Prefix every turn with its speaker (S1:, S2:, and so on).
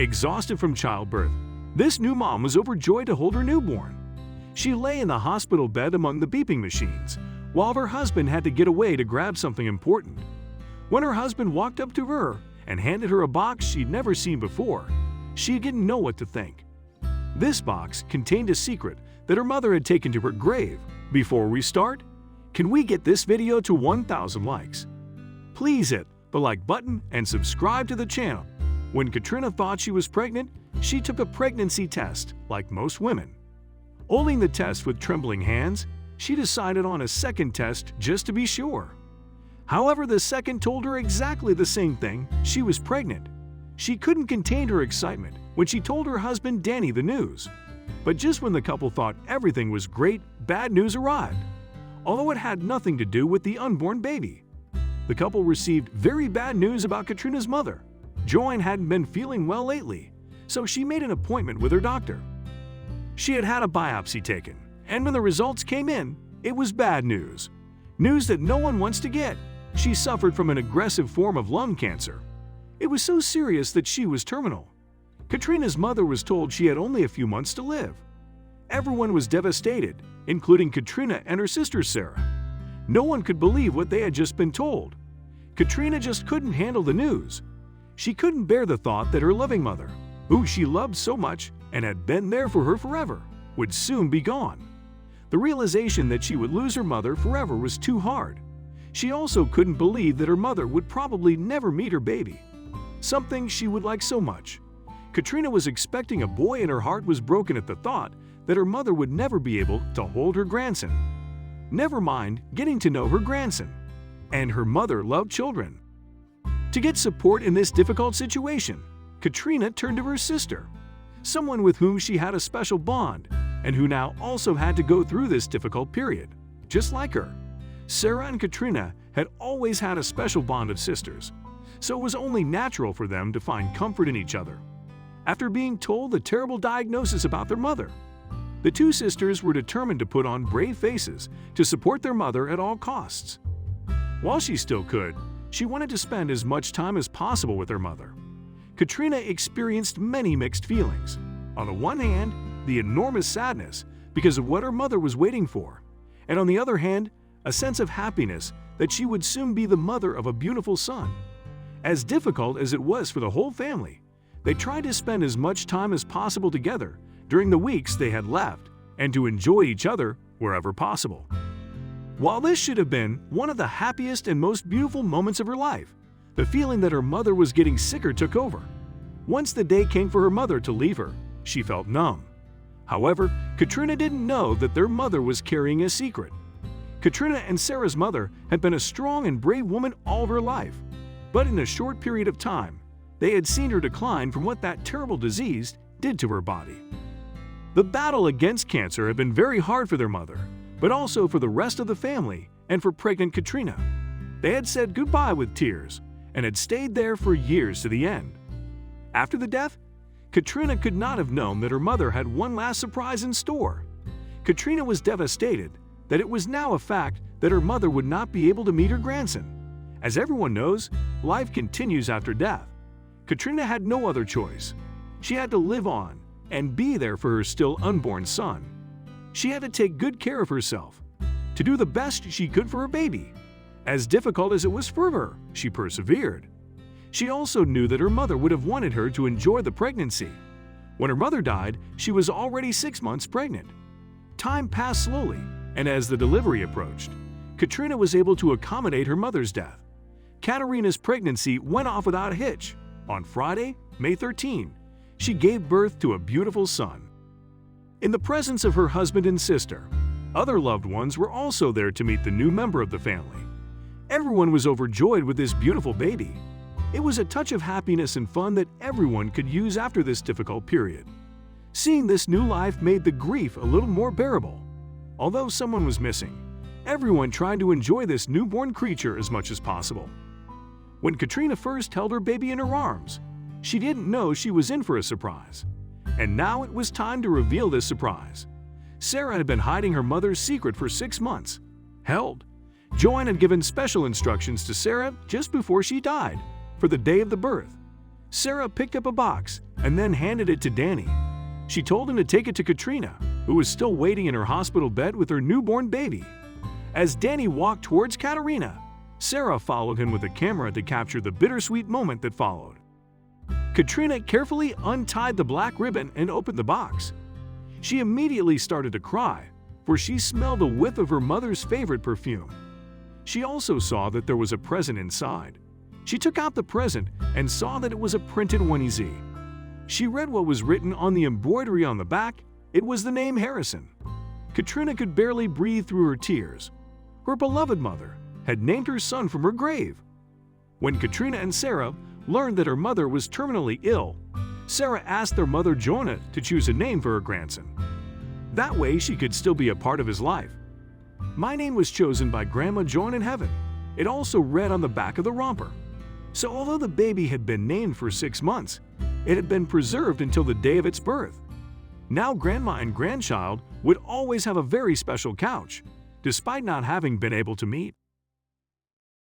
S1: Exhausted from childbirth, this new mom was overjoyed to hold her newborn. She lay in the hospital bed among the beeping machines, while her husband had to get away to grab something important. When her husband walked up to her and handed her a box she'd never seen before, she didn't know what to think. This box contained a secret that her mother had taken to her grave. Before we start, can we get this video to 1,000 likes? Please hit the like button and subscribe to the channel. When Katrina thought she was pregnant, she took a pregnancy test like most women. Holding the test with trembling hands, she decided on a second test just to be sure. However, the second told her exactly the same thing: she was pregnant. She couldn't contain her excitement when she told her husband Danny the news. But just when the couple thought everything was great, bad news arrived. Although it had nothing to do with the unborn baby. The couple received very bad news about Katrina's mother. Joanne hadn't been feeling well lately, so she made an appointment with her doctor. She had had a biopsy taken, and when the results came in, it was bad news. News that no one wants to get. She suffered from an aggressive form of lung cancer. It was so serious that she was terminal. Katrina's mother was told she had only a few months to live. Everyone was devastated, including Katrina and her sister Sarah. No one could believe what they had just been told. Katrina just couldn't handle the news. She couldn't bear the thought that her loving mother, who she loved so much and had been there for her forever, would soon be gone. The realization that she would lose her mother forever was too hard. She also couldn't believe that her mother would probably never meet her baby, something she would like so much. Katrina was expecting a boy and her heart was broken at the thought that her mother would never be able to hold her grandson. Never mind getting to know her grandson. And her mother loved children. To get support in this difficult situation, Katrina turned to her sister, someone with whom she had a special bond and who now also had to go through this difficult period, just like her. Sarah and Katrina had always had a special bond of sisters, so it was only natural for them to find comfort in each other. After being told the terrible diagnosis about their mother, the two sisters were determined to put on brave faces to support their mother at all costs. While she still could, she wanted to spend as much time as possible with her mother. Katrina experienced many mixed feelings. On the one hand, the enormous sadness because of what her mother was waiting for, and on the other hand, a sense of happiness that she would soon be the mother of a beautiful son. As difficult as it was for the whole family, they tried to spend as much time as possible together during the weeks they had left and to enjoy each other wherever possible. While this should have been one of the happiest and most beautiful moments of her life, the feeling that her mother was getting sicker took over. Once the day came for her mother to leave her, she felt numb. However, Katrina didn't know that their mother was carrying a secret. Katrina and Sarah's mother had been a strong and brave woman all of her life, but in a short period of time, they had seen her decline from what that terrible disease did to her body. The battle against cancer had been very hard for their mother, but also for the rest of the family and for pregnant Katrina. They had said goodbye with tears and had stayed there for years to the end. After the death, Katrina could not have known that her mother had one last surprise in store. Katrina was devastated that it was now a fact that her mother would not be able to meet her grandson. As everyone knows, life continues after death. Katrina had no other choice. She had to live on and be there for her still unborn son. She had to take good care of herself, to do the best she could for her baby. As difficult as it was for her, she persevered. She also knew that her mother would have wanted her to enjoy the pregnancy. When her mother died, she was already 6 months pregnant. Time passed slowly, and as the delivery approached, Katrina was able to accommodate her mother's death. Katerina's pregnancy went off without a hitch. On Friday, May 13, she gave birth to a beautiful son. In the presence of her husband and sister, other loved ones were also there to meet the new member of the family. Everyone was overjoyed with this beautiful baby. It was a touch of happiness and fun that everyone could use after this difficult period. Seeing this new life made the grief a little more bearable. Although someone was missing, everyone tried to enjoy this newborn creature as much as possible. When Katrina first held her baby in her arms, she didn't know she was in for a surprise. And now it was time to reveal this surprise. Sarah had been hiding her mother's secret for 6 months. Joanne had given special instructions to Sarah just before she died, for the day of the birth. Sarah picked up a box and then handed it to Danny. She told him to take it to Katrina, who was still waiting in her hospital bed with her newborn baby. As Danny walked towards Katerina, Sarah followed him with a camera to capture the bittersweet moment that followed. Katrina carefully untied the black ribbon and opened the box. She immediately started to cry, for she smelled the whiff of her mother's favorite perfume. She also saw that there was a present inside. She took out the present and saw that it was a printed onesie. She read what was written on the embroidery on the back. It was the name Harrison. Katrina could barely breathe through her tears. Her beloved mother had named her son from her grave. When Katrina and Sarah learned that her mother was terminally ill, Sarah asked their mother Jonah to choose a name for her grandson. That way she could still be a part of his life. My name was chosen by Grandma Joan in heaven. It also read on the back of the romper. So although the baby had been named for 6 months, it had been preserved until the day of its birth. Now grandma and grandchild would always have a very special couch, despite not having been able to meet.